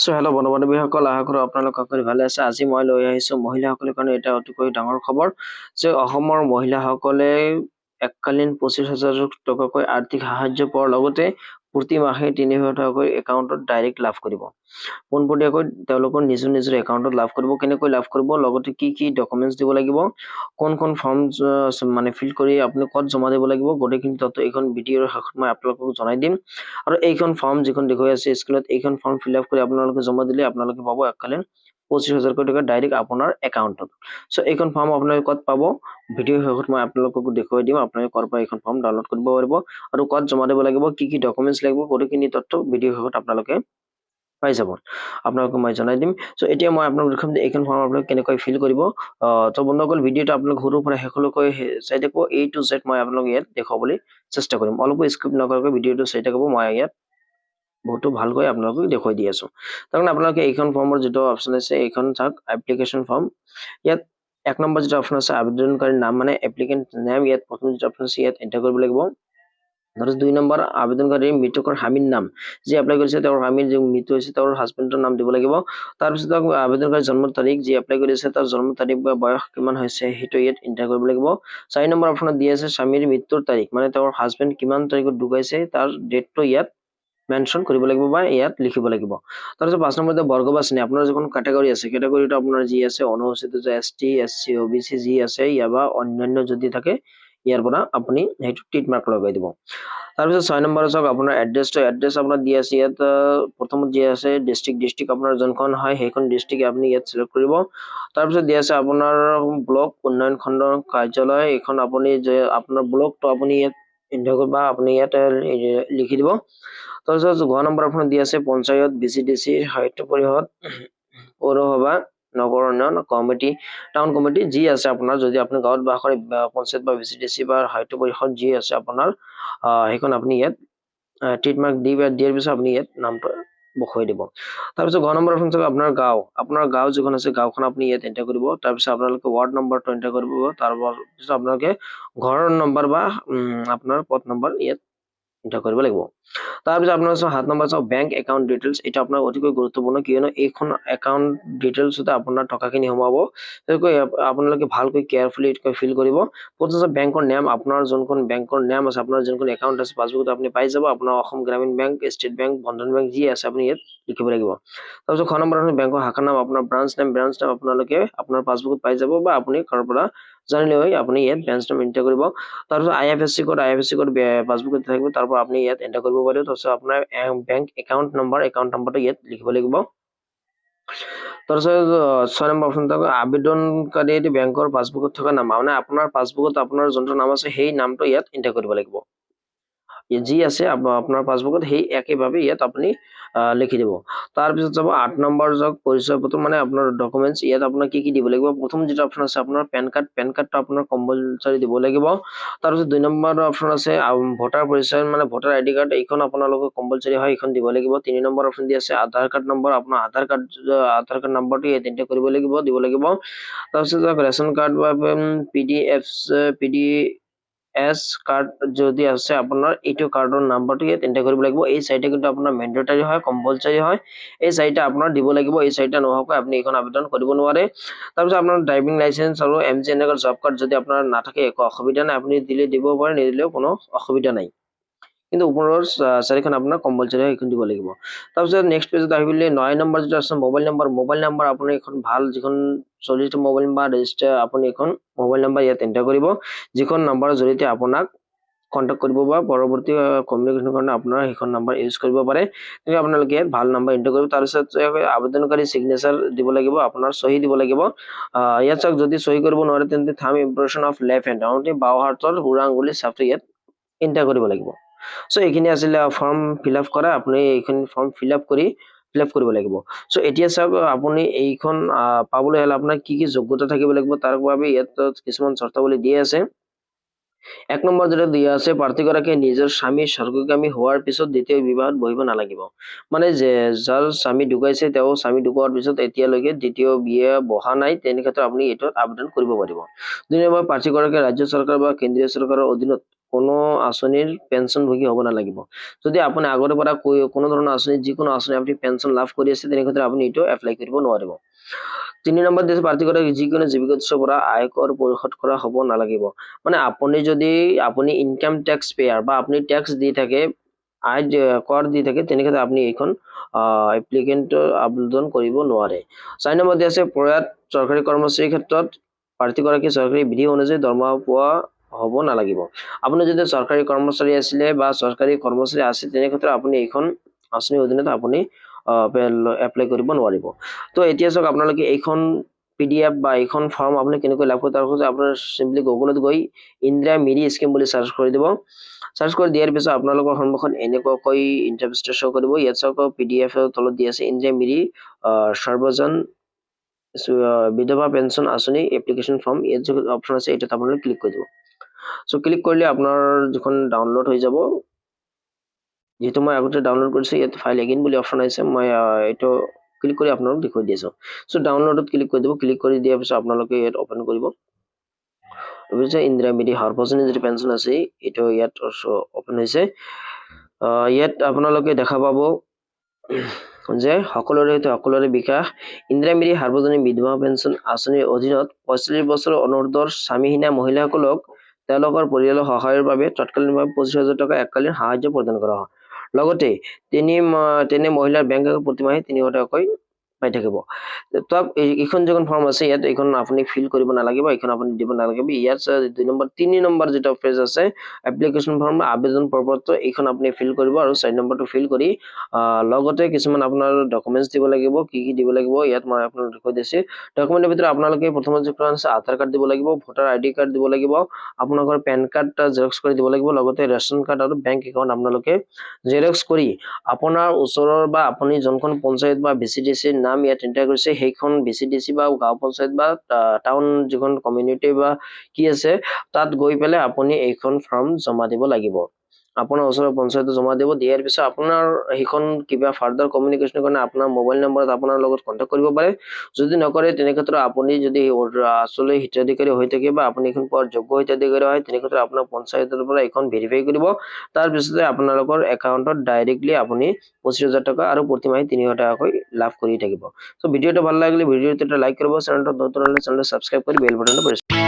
So hello' বন্ধু বান্ধৱীসকল, আশা কৰোঁ আপোনালোক সকলোৱে ভালে আছে। আজি মই লৈ আহিছোঁ মহিলাসকলৰ কাৰণে এটা অতিকৈ ডাঙৰ খবৰ যে অসমৰ মহিলাসকলে এককালীন 25,000 টকাকৈ আৰ্থিক সাহায্য পোৱাৰ লগতে প্ৰতি মাহে 3,000 টকাকৈ একাউণ্টত ডাইৰেক্ট লাভ কৰিব। পোনপটীয়াকৈ তেওঁলোকৰ নিজৰ একাউণ্টত লাভ কৰিব। কেনেকৈ লাভ কৰিব, লগতে কি ডকুমেণ্টছ দিব লাগিব, কোন ফৰ্ম মানে ফিল কৰি আপুনি ক'ত জমা দিব লাগিব, গোটেইখিনি তথ্য এইখন ভিডিঅ'ৰ শেষত মই আপোনালোকক জনাই দিম। আৰু এইখন ফৰ্ম যিখন দেখুৱাই আছে স্ক্ৰীনত, এইখন ফৰ্ম ফিল আপ কৰি আপোনালোকে জমা দিলে আপোনালোকে পাব এককালীন 25,000 টকা ডাইৰেক্ট আপোনাৰ একাউণ্টত। সো এইখন ফৰ্ম আপোনালোকে ক'ত পাব, ভিডিঅ'ৰ শেষত মই আপোনালোকক দেখুৱাই দিম। আপোনালোকে ক'ৰ পৰা এইখন ফৰ্ম ডাউনলোড কৰিব পাৰিব আৰু ক'ত জমা দিব লাগিব, কি ডকুমেণ্টছ লাগিব, গোটেইখিনি তথ্য ভিডিঅ'ৰ শেষত আপোনালোকে পাই যাব। আপোনালোকক মই জনাই দিম। সো এতিয়া মই আপোনালোকক দেখাম যে এইখন ফৰ্ম আপোনালোকে কেনেকৈ ফিল কৰিব। তো বন্ধুসকল, ভিডিঅ'টো আপোনালোক সৰুৰ পৰা শেষলৈকৈ চাই থাকিব। A to Z মই আপোনালোকক ইয়াত দেখুৱাবলৈ চেষ্টা কৰিম। অলপো স্কিপ নকৰাকৈ ভিডিঅ'টো চাই থাকিব। মই ইয়াত বহুতো ভালকৈ আপোনালোকক দেখুৱাই দি আছোঁ। তাৰমানে আপোনালোকে এইখন ফৰ্মৰ যিটো অপশ্যন আছে, এইখন চাওক, এপ্লিকেশ্যন ফৰ্ম। ইয়াত 1 নম্বৰ যিটো অপশ্যন আছে আবেদনকাৰীৰ নাম, মানে এপ্লিকেণ্ট নেম, ইয়াত প্ৰথম যিটো অপশ্যন আছে ইয়াত এণ্টাৰ কৰিব লাগিব। তাৰপিছত 2 নম্বৰ আবেদনকাৰীৰ মৃতকৰ স্বামীৰ নাম, যি এপ্লাই কৰিছে তেওঁৰ স্বামীৰ যি মৃত্যু হৈছে তেওঁৰ হাজবেণ্ডৰ নাম দিব লাগিব। তাৰপিছত আবেদনকাৰীৰ জন্মৰ তাৰিখ, যি এপ্লাই কৰিছে তাৰ জন্ম তাৰিখ বা বয়স কিমান হৈছে সেইটো ইয়াত এণ্টাৰ কৰিব লাগিব। 4 নম্বৰ অপশ্যনত দি আছে স্বামীৰ মৃত্যুৰ তাৰিখ, মানে তেওঁৰ হাজবেণ্ড কিমান তাৰিখত ঢুকাইছে তাৰ ডেটটো ইয়াত মেনশ্যন কৰিব লাগিব বা ইয়াত লিখিব লাগিব। তাৰপিছত 5 নম্বৰতে বৰ্গ বা শ্ৰেণী, আপোনাৰ যিখন কেটেগৰী আছে, কেটেগৰীটো আপোনাৰ যি আছে অনুসূচিত ST, SC, OBC যি আছে ইয়াৰ বা অন্যান্য যদি থাকে ইয়াৰ পৰা আপুনি সেইটো টিক মাৰ্ক লগাই দিব। তাৰপিছত 6 নম্বৰ চাওক, আপোনাৰ এড্ৰেছটো, এড্ৰেছ আপোনাৰ দি আছে ইয়াত। প্ৰথমত যি আছে ডিষ্ট্ৰিক্ট আপোনাৰ যোনখন হয় সেইখন ডিষ্ট্ৰিক্ট আপুনি ইয়াত চিলেক্ট কৰিব। তাৰপিছত দি আছে আপোনাৰ ব্লক উন্নয়ন খণ্ড কাৰ্যালয়, এইখন আপুনি যে আপোনাৰ ব্লকটো আপুনি ইয়াত এণ্টাৰ কৰিব বা আপুনি ইয়াত লিখি দিব। তাৰপিছত 9 নম্বৰ আপোনাৰ দি আছে পঞ্চায়ত, BCDC, সাহিত্য পৰিষদ, পৌৰসভা, নগৰ উন্নয়ন কমিটি, টাউন কমিটি যি আছে আপোনাৰ, যদি আপুনি গাঁৱত বাস কৰে পঞ্চায়ত বা BCDC বা সাহিত্য পৰিষদ যি আছে আপোনাৰ সেইখন আপুনি ইয়াত টিক মাৰ্ক দিয়াৰ পিছত আপুনি ইয়াত নামটো বহাই দিব। তাৰপিছত 10 নম্বৰ অপশ্যন চাওক, আপোনাৰ গাঁও যিখন আছে গাঁওখন আপুনি ইয়াত এণ্টাৰ কৰিব। তাৰপিছত আপোনালোকে ৱাৰ্ড নম্বৰটো এণ্টাৰ কৰিব। তাৰপিছত আপোনালোকে ঘৰৰ নম্বৰ বা আপোনাৰ পথ নম্বৰ ইয়াত এণ্টাৰ কৰিব লাগিব। তাৰপিছত আপোনাৰ 7 নম্বৰ চাওক, বেংক একাউণ্ট ডিটেইলছ, এটা আপোনাৰ অতিকৈ গুৰুত্বপূৰ্ণ, কিয়নো এইখন একাউণ্ট ডিটেইলছতে আপোনাৰ টকাখিনি সোমাব। তেনেকৈ আপোনালোকে ভালকৈ কেয়াৰফুলি ফিল কৰিব। প্ৰথমতে বেংকৰ নাম, আপোনাৰ যোনখন বেংকৰ নাম আছে, আপোনাৰ যোনখন একাউণ্ট আছে পাছবুকত আপুনি পাই যাব। আপোনাৰ অসম গ্ৰামীণ বেংক, ষ্টেট বেংক, বন্ধন বেংক যি আছে আপুনি ইয়াত লিখিব লাগিব। তাৰপিছত 9 নম্বৰ বেংকৰ শাখাৰ নাম, আপোনাৰ ব্ৰাঞ্চ নাম আপোনালোকে আপোনাৰ পাছবুকত পাই যাব বা আপুনি কাৰোবাৰ পৰা জানিলে হয় আপুনি ইয়াত ব্ৰাঞ্চ নাম এণ্টাৰ কৰিব। তাৰপিছত IFSC কোড পাছবুকত থাকিব, তাৰ পৰা আপুনি ইয়াত এণ্টাৰ কৰিব পাৰিব। তাৰপিছত আপোনাৰ বেংক একাউণ্ট নম্বৰটো ইয়াত লিখিব লাগিব। তাৰপিছত 6 নম্বৰ অপশ্যন থাকক, আবেদনকাৰীৰ বেংকৰ পাছবুকত থকা নাম, মানে আপোনাৰ পাছবুকত আপোনাৰ যোনটো নাম আছে সেই নামটো ইয়াত এণ্টাৰ কৰিব লাগিব। যি আছে আপোনাৰ পাছবুকত সেই একেভাৱে ইয়াত আপুনি লিখি দিব। তাৰপিছত যাব 8 নম্বৰ যাওক, পৰিচয় পত্ৰ, মানে আপোনাৰ ডকুমেণ্টছ, ইয়াত আপোনাৰ কি দিব লাগিব। প্ৰথম যিটো অপশ্যন আছে আপোনাৰ পেন কাৰ্ডটো আপোনাৰ কম্পালচাৰি দিব লাগিব। তাৰপিছত 2 নম্বৰ অপশ্যন আছে ভোটাৰ পৰিচয়, মানে ভোটাৰ ID কাৰ্ড, এইখন আপোনালোকৰ কম্পালচাৰি হয়, এইখন দিব লাগিব। 3 নম্বৰ অপশ্যন দি আছে আধাৰ কাৰ্ড নম্বৰ, আপোনাৰ আধাৰ কাৰ্ড নম্বৰটো ইয়াত এণ্টাৰ দিব লাগিব। তাৰপিছত ৰেচন কাৰ্ড বা PDS কাৰ্ড যদি আছে আপোনাৰ, এইটো কাৰ্ডৰ নাম্বাৰটো ইয়াত এণ্টাৰ কৰিব লাগিব। এই চাৰিটা কিন্তু আপোনাৰ মেণ্ডেটৰী হয়, কম্পালচাৰি হয়। এই চাৰিটা আপোনাৰ দিব লাগিব। এই চাৰিটা নোহোৱাকৈ আপুনি এইখন আবেদন কৰিব নোৱাৰে। তাৰপিছত আপোনাৰ ড্ৰাইভিং লাইচেন্স আৰু MG এনেকুৱা জব কাৰ্ড যদি আপোনাৰ নাথাকে একো অসুবিধা নাই, আপুনি দিলে দিব পাৰে, নিদিলেও কোনো অসুবিধা নাই। কিন্তু ওপৰৰ 4খন আপোনাৰ কম্পালচাৰি হয়, এইখন দিব লাগিব। তাৰপিছত নেক্সট পেজত আহিলে 9 নম্বৰ যিটো আছে মোবাইল নম্বৰ, আপুনি এখন ভাল যিখন চলিত মোবাইল বা ৰেজিষ্টাৰ, আপুনি এখন মোবাইল নম্বৰ ইয়াত এণ্টাৰ কৰিব, যিখন নম্বৰৰ জৰিয়তে আপোনাক কণ্টেক্ট কৰিব বা পৰৱৰ্তী কমিউনিকেশ্যনৰ কাৰণে আপোনাৰ সেইখন নম্বৰ ইউজ কৰিব পাৰে। গতিকে আপোনালোকে ভাল নম্বৰ এণ্টাৰ কৰিব। তাৰপিছত আবেদনকাৰী চিগনেচাৰ দিব লাগিব, আপোনাৰ চহী দিব লাগিব। ইয়াত চাওক, যদি চহী কৰিব নোৱাৰে তেন্তে thumb impression of left hand, বাওঁ হাতৰ বুঢ়া আঙুলিৰ ছাপটো ইয়াত এণ্টাৰ কৰিব লাগিব। সো এইখিনি আছিলে ফৰ্ম ফিল আপ কৰা, আপুনি এইখিনি ফৰ্ম ফিল আপ কৰিব লাগিব। সো এতিয়া চাওক, আপুনি এইখন পাবলৈ হ'লে আপোনাৰ কি যোগ্যতা থাকিব লাগিব, তাৰ বাবে ইয়াত কিছুমান চৰ্তাৱলী দিয়া আছে। 1 নম্বৰ যেটা দিয়া আছে, প্ৰাৰ্থীগৰাকীয়ে নিজৰ স্বামী স্বৰ্গগামী হোৱাৰ পিছত দ্বিতীয় বিবাহত বহিব নালাগিব। মানে যাৰ স্বামী ঢুকাইছে তেওঁ স্বামী ঢুকোৱাৰ পিছত এতিয়ালৈকে দ্বিতীয় বিয়া বহা নাই, তেনে ক্ষেত্ৰত আপুনি এইটোত আবেদন কৰিব পাৰিব। 2 নম্বৰ, প্ৰাৰ্থীগৰাকীয়ে ৰাজ্য চৰকাৰ বা কেন্দ্ৰীয় চৰকাৰৰ অধীনত কোনো আঁচনিৰ পেঞ্চনভোগী হ'ব নালাগিব যদি আপুনি আগৰে পৰা কোনো ধৰণৰ আঁচনি যিকোনো আঁচনি আপুনি পেঞ্চন লাভ কৰি আছে তেনেক্ষেত্ৰত আপুনি এইটো এপ্লাই কৰিব নোৱাৰিব 3 নম্বৰ দিছে প্ৰাৰ্থীগৰাকী যিকোনো জীৱিকা উৎসৰ পৰা আয়কৰ পৰিশোধ কৰা হ'ব নালাগিব মানে আপুনি যদি আপুনি ইনকাম ট্যাক্স পেয়াৰ বা আপুনি ট্যাক্স দি থাকে আয় কৰ দি থাকে তেনেক্ষেত্ৰত আপুনি এইখন এপ্লিকেন্টৰ আবেদন কৰিব নোৱাৰে 4 নম্বৰ দিছে প্ৰয়াত চৰকাৰী কৰ্মচাৰীৰ ক্ষেত্ৰত প্ৰাৰ্থীগৰাকী চৰকাৰী বিধি অনুযায়ী দৰমহা পোৱা হ'ব নালাগিব আপুনি যদি চৰকাৰী কৰ্মচাৰী আছিলে বা চৰকাৰী কৰ্মচাৰী আছে তেনেক্ষেত্ৰত আপুনি এইখন আঁচনিৰ অধীনত আপুনি এপ্লাই কৰিব নোৱাৰিব তো এতিয়া চাওক আপোনালোকে এইখন PDF বা এইখন ফৰ্ম আপুনি কেনেকৈ লাভ কৰিব তাৰ পিছত আপোনাৰ সিম্পলি গুগলত গৈ ইন্দিৰা মিৰি স্কিম বুলি সাৰ্চ কৰি দিব সাৰ্চ কৰি দিয়াৰ পিছত আপোনালোকৰ সন্মুখত এনেকৈ ইন্টাৰফেস শো কৰিব ইয়াত চাওক PDF ৰ তলত দি আছে ইন্দিৰা মিৰি সৰ্বজন বিধৱা পেঞ্চন আঁচনি এপ্লিকেশন ফৰ্ম ইয়াত যে অপচন আছে এটা আপোনালোকে ক্লিক কৰি দিব সো ক্লিক কৰিলে আপোনাৰ যখন ডাউনলোড হৈ যাব যেহেতু মই আগতে ডাউনলোড কৰিছো ইয়াত ফাইল এগেইন বুলি অপচন আছে মই এটো ক্লিক কৰি আপোনালোক দেখুৱাই দিছো সো ডাউনলোডত ক্লিক কৰি দিব ক্লিক কৰি দিয়াৰ পিছত আপোনালোকে ইয়াত ওপেন কৰিব বুজিছে ইন্দিৰা মিৰি সৰ্বজনীন যি পেঞ্চন আছে এটো ইয়াত ওপেন হৈছে ইয়াত আপোনালোকে দেখা পাব যে সকলোৰে বিকাশ ইন্দিৰা মিৰি সৰ্বজনীন বিধৱা পেঞ্চন আঁচনিৰ অধীনত 45 বছৰ অনুৰ্ধৰ স্বামীহীনা মহিলাসকলক তেওঁলোকৰ পৰিয়ালৰ সহায়ৰ বাবে তৎকালীনভাৱে 25,000 টকা এককালীন সাহায্য প্ৰদান কৰা হয় লগতে তেনে মহিলাৰ বেংক একাউণ্ট প্ৰতিমাহে 300 টকাকৈ পাই থাকিব তো এইখন যখন ফৰ্ম আছে ইয়াত এইখন আপুনি ফিল কৰিব নালাগিব এইখন আপুনি দিব নালাগিব ইয়াত 3 নম্বৰ যেটা পেজ আছে এপ্লিকেশন ফৰ্ম আবেদন প্ৰপত্ৰ এইখন আপুনি ফিল কৰিব আৰু 4 নম্বৰটো ফিল কৰি লগতে কিছুমান আপোনাৰ ডকুমেন্টস দিব লাগিব কি দিব লাগিব ইয়াত মই আপোনাক দেখুৱাই দিছো ডকুমেন্টৰ ভিতৰত আপোনালোকে প্ৰথমতে যিখন আছে আধাৰ কাৰ্ড দিব লাগিব ভোটাৰ আইডি কাৰ্ড দিব লাগিব আপোনালোকৰ পেন কাৰ্ডটা জেৰক্স কৰি দিব লাগিব লগতে ৰেশন কাৰ্ড আৰু বেংক একাউণ্ট আপোনালোকে জেৰক্স কৰি আপোনাৰ ওচৰৰ বা আপুনি যোনখন পঞ্চায়ত বা VCDC নাম ইয়াত এন্টাৰ কৰিছে সেইখন VCDC বা গাঁও পঞ্চায়ত বা টাউন যিখন কমিউনিটি বা কি আছে তাত গৈ পেলে আপুনি এইখন ফৰ্ম জমা দিব লাগিব আপোনাৰ ওচৰৰ পঞ্চায়ত জমা দিব দিয়াৰ পিছত আপোনাৰ এইখন কিবা ফাৰ্দাৰ কমিউনিকেশ্যনৰ কাৰণে আপোনাৰ মোবাইল নম্বৰত আপোনাৰ লগত কন্টাক্ট কৰিব পাৰে যদি নকৰে তেনেক্ষেত্ৰত আপুনি যদি আসলে হিতাধিকাৰী হৈ থাকে বা আপুনি এখন পোৱাৰ যোগ্য হিতাধিকাৰী হয় তেনেক্ষেত্ৰত আপোনাৰ পঞ্চায়তৰ পৰা এখন ভেৰিফাই কৰিব তাৰ পিছতে আপোনালোকৰ একাউণ্টত ডাইৰেক্টলি আপুনি 25,000 টকা আৰু প্ৰতিমাহে 300 টকাকৈ লাভ কৰি থাকিব সো ভিডিওটো ভাল লাগিলে ভিডিওটো লাইক কৰিব চেনেলটো নতুন হলে চেনেলটো সাবস্ক্ৰাইব কৰি বেল বাটনটো প্ৰেছ